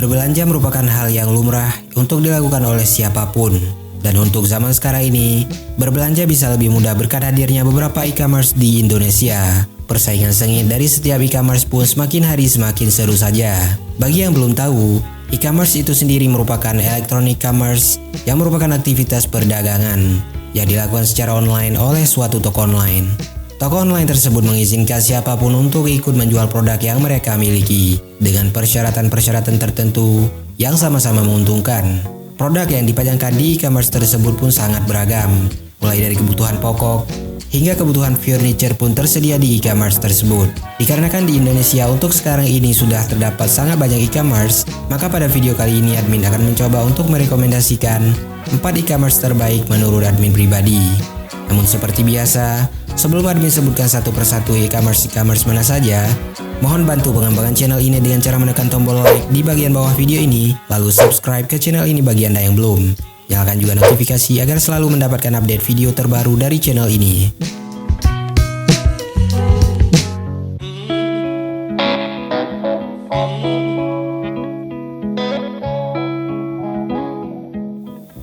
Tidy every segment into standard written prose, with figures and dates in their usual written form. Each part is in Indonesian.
Berbelanja merupakan hal yang lumrah untuk dilakukan oleh siapapun. Dan untuk zaman sekarang ini, berbelanja bisa lebih mudah berkat hadirnya beberapa e-commerce di Indonesia. Persaingan sengit dari setiap e-commerce pun semakin hari semakin seru saja. Bagi yang belum tahu, e-commerce itu sendiri merupakan electronic commerce yang merupakan aktivitas perdagangan yang dilakukan secara online oleh suatu toko online. Toko online tersebut mengizinkan siapapun untuk ikut menjual produk yang mereka miliki dengan persyaratan-persyaratan tertentu yang sama-sama menguntungkan. Produk yang dipajangkan di e-commerce tersebut pun sangat beragam, mulai dari kebutuhan pokok hingga kebutuhan furniture pun tersedia di e-commerce tersebut. Dikarenakan di Indonesia untuk sekarang ini sudah terdapat sangat banyak e-commerce, maka pada video kali ini admin akan mencoba untuk merekomendasikan 4 e-commerce terbaik menurut admin pribadi. Namun seperti biasa, sebelum admin sebutkan satu persatu e-commerce mana saja, mohon bantu pengembangan channel ini dengan cara menekan tombol like di bagian bawah video ini, lalu subscribe ke channel ini bagi Anda yang belum. Nyalakan juga notifikasi agar selalu mendapatkan update video terbaru dari channel ini.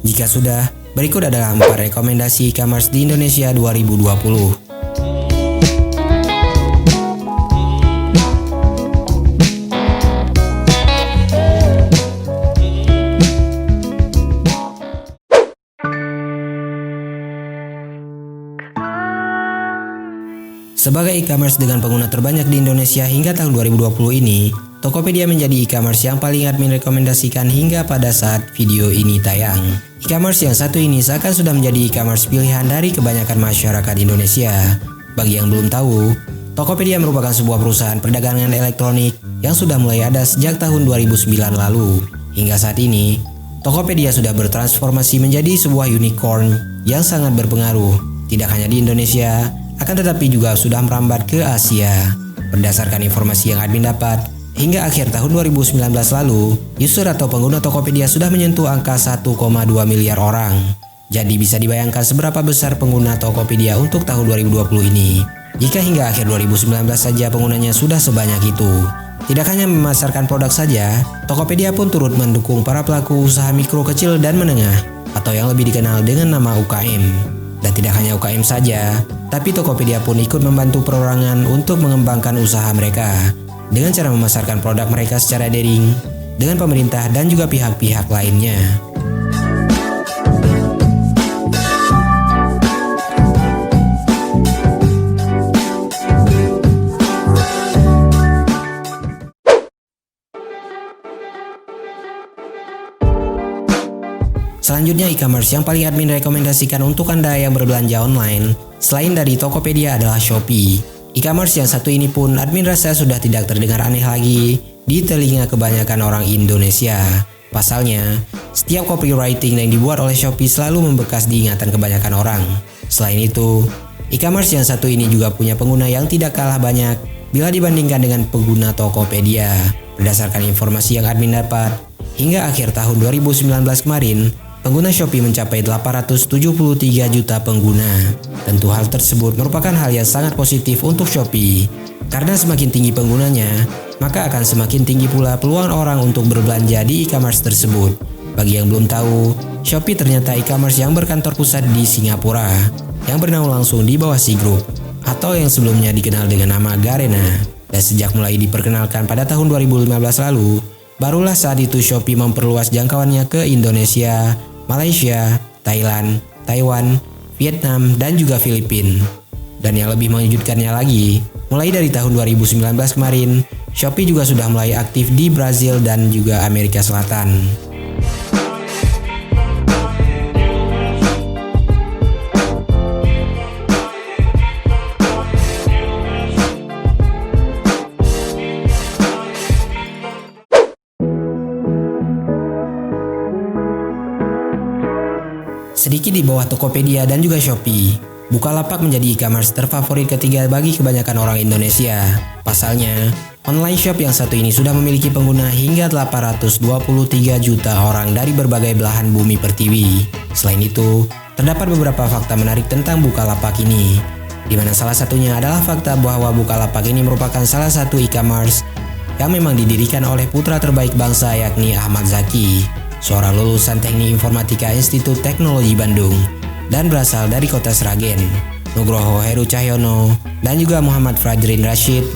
Jika sudah, berikut adalah 4 rekomendasi e-commerce di Indonesia 2020. Sebagai e-commerce dengan pengguna terbanyak di Indonesia hingga tahun 2020 ini, Tokopedia menjadi e-commerce yang paling admin rekomendasikan hingga pada saat video ini tayang. E-commerce yang satu ini seakan sudah menjadi e-commerce pilihan dari kebanyakan masyarakat Indonesia. Bagi yang belum tahu, Tokopedia merupakan sebuah perusahaan perdagangan elektronik yang sudah mulai ada sejak tahun 2009 lalu. Hingga saat ini, Tokopedia sudah bertransformasi menjadi sebuah unicorn yang sangat berpengaruh, tidak hanya di Indonesia, akan tetapi juga sudah merambat ke Asia. Berdasarkan informasi yang admin dapat, hingga akhir tahun 2019 lalu, user atau pengguna Tokopedia sudah menyentuh angka 1,2 miliar orang. Jadi bisa dibayangkan seberapa besar pengguna Tokopedia untuk tahun 2020 ini. Jika hingga akhir 2019 saja penggunanya sudah sebanyak itu. Tidak hanya memasarkan produk saja, Tokopedia pun turut mendukung para pelaku usaha mikro, kecil, dan menengah, atau yang lebih dikenal dengan nama UKM. Dan tidak hanya UKM saja, tapi Tokopedia pun ikut membantu perorangan untuk mengembangkan usaha mereka dengan cara memasarkan produk mereka secara daring dengan pemerintah dan juga pihak-pihak lainnya. Selanjutnya e-commerce yang paling admin rekomendasikan untuk Anda yang berbelanja online selain dari Tokopedia adalah Shopee. E-commerce yang satu ini pun admin rasa sudah tidak terdengar aneh lagi di telinga kebanyakan orang Indonesia. Pasalnya, setiap copywriting yang dibuat oleh Shopee selalu membekas di ingatan kebanyakan orang. Selain itu, e-commerce yang satu ini juga punya pengguna yang tidak kalah banyak bila dibandingkan dengan pengguna Tokopedia. Berdasarkan informasi yang admin dapat, hingga akhir tahun 2019 kemarin, pengguna Shopee mencapai 873 juta pengguna. Tentu hal tersebut merupakan hal yang sangat positif untuk Shopee. Karena semakin tinggi penggunanya, maka akan semakin tinggi pula peluang orang untuk berbelanja di e-commerce tersebut. Bagi yang belum tahu, Shopee ternyata e-commerce yang berkantor pusat di Singapura, yang bernaung langsung di bawah Sea Group, atau yang sebelumnya dikenal dengan nama Garena. Dan sejak mulai diperkenalkan pada tahun 2015 lalu, barulah saat itu Shopee memperluas jangkauannya ke Indonesia, Malaysia, Thailand, Taiwan, Vietnam, dan juga Filipina. Dan yang lebih mengejutkannya lagi, mulai dari tahun 2019 kemarin, Shopee juga sudah mulai aktif di Brazil dan juga Amerika Selatan. Sedikit di bawah Tokopedia dan juga Shopee, Bukalapak menjadi e-commerce terfavorit ketiga bagi kebanyakan orang Indonesia. Pasalnya, online shop yang satu ini sudah memiliki pengguna hingga 823 juta orang dari berbagai belahan bumi pertiwi. Selain itu, terdapat beberapa fakta menarik tentang Bukalapak ini, di mana salah satunya adalah fakta bahwa Bukalapak ini merupakan salah satu e-commerce yang memang didirikan oleh putra terbaik bangsa yakni Ahmad Zaki, seorang lulusan Teknik Informatika Institut Teknologi Bandung dan berasal dari kota Sragen, Nugroho Heru Cahyono, dan juga Muhammad Fajrin Rashid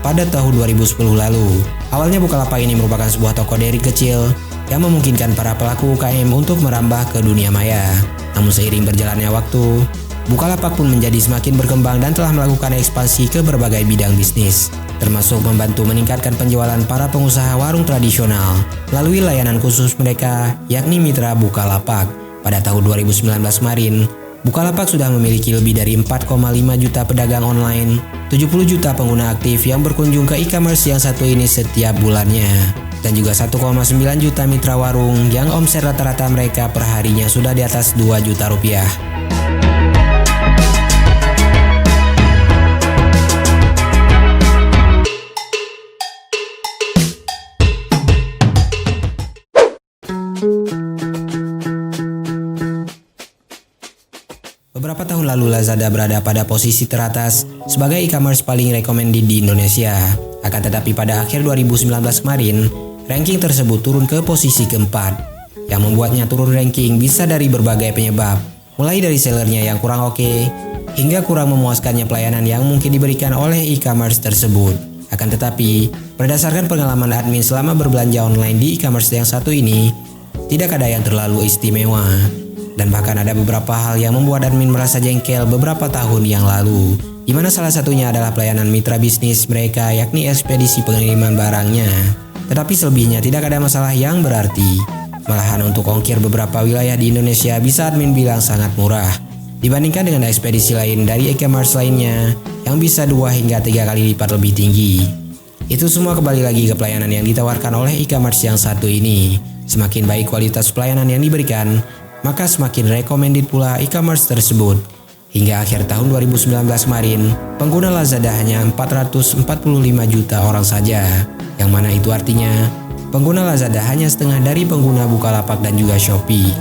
pada tahun 2010 lalu. Awalnya Bukalapak ini merupakan sebuah toko daring kecil yang memungkinkan para pelaku UKM untuk merambah ke dunia maya. Namun seiring berjalannya waktu, Bukalapak pun menjadi semakin berkembang dan telah melakukan ekspansi ke berbagai bidang bisnis, termasuk membantu meningkatkan penjualan para pengusaha warung tradisional melalui layanan khusus mereka yakni Mitra Bukalapak. Pada tahun 2019 kemarin, Bukalapak sudah memiliki lebih dari 4,5 juta pedagang online, 70 juta pengguna aktif yang berkunjung ke e-commerce yang satu ini setiap bulannya, dan juga 1,9 juta mitra warung yang omset rata-rata mereka per harinya sudah di atas 2 juta rupiah. Beberapa tahun lalu Lazada berada pada posisi teratas sebagai e-commerce paling recommended di Indonesia. Akan tetapi pada akhir 2019 kemarin, ranking tersebut turun ke posisi keempat. Yang membuatnya turun ranking bisa dari berbagai penyebab, mulai dari sellernya yang kurang oke, hingga kurang memuaskannya pelayanan yang mungkin diberikan oleh e-commerce tersebut. Akan tetapi, berdasarkan pengalaman admin selama berbelanja online di e-commerce yang satu ini, tidak ada yang terlalu istimewa. Dan bahkan ada beberapa hal yang membuat admin merasa jengkel beberapa tahun yang lalu, di mana salah satunya adalah pelayanan mitra bisnis mereka yakni ekspedisi pengiriman barangnya. Tetapi selebihnya tidak ada masalah yang berarti. Malahan untuk ongkir beberapa wilayah di Indonesia bisa admin bilang sangat murah dibandingkan dengan ekspedisi lain dari e-commerce lainnya yang bisa 2 hingga 3 kali lipat lebih tinggi. Itu semua kembali lagi ke pelayanan yang ditawarkan oleh e-commerce yang satu ini. Semakin baik kualitas pelayanan yang diberikan, maka semakin recommended pula e-commerce tersebut. Hingga akhir tahun 2019 kemarin, pengguna Lazada hanya 445 juta orang saja. Yang mana itu artinya, pengguna Lazada hanya setengah dari pengguna Bukalapak dan juga Shopee.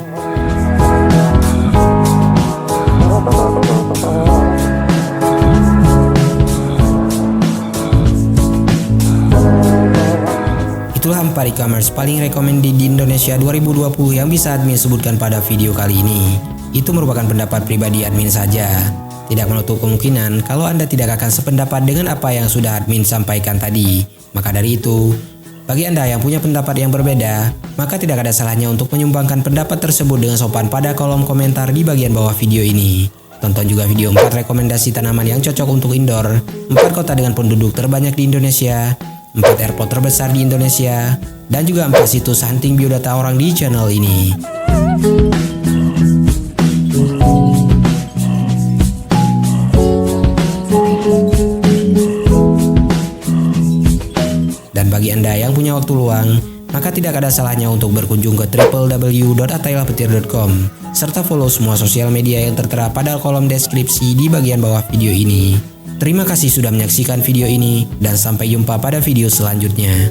Itulah 4 e-commerce paling recommended di Indonesia 2020 yang bisa admin sebutkan pada video kali ini. Itu merupakan pendapat pribadi admin saja. Tidak menutup kemungkinan kalau Anda tidak akan sependapat dengan apa yang sudah admin sampaikan tadi. Maka dari itu, bagi Anda yang punya pendapat yang berbeda, maka tidak ada salahnya untuk menyumbangkan pendapat tersebut dengan sopan pada kolom komentar di bagian bawah video ini. Tonton juga video 4 rekomendasi tanaman yang cocok untuk indoor, 4 kota dengan penduduk terbanyak di Indonesia, 4 airport terbesar di Indonesia, dan juga 4 situs hunting biodata orang di channel ini. Dan bagi Anda yang punya waktu luang, maka tidak ada salahnya untuk berkunjung ke www.atailapetir.com serta follow semua sosial media yang tertera pada kolom deskripsi di bagian bawah video ini. Terima kasih sudah menyaksikan video ini dan sampai jumpa pada video selanjutnya.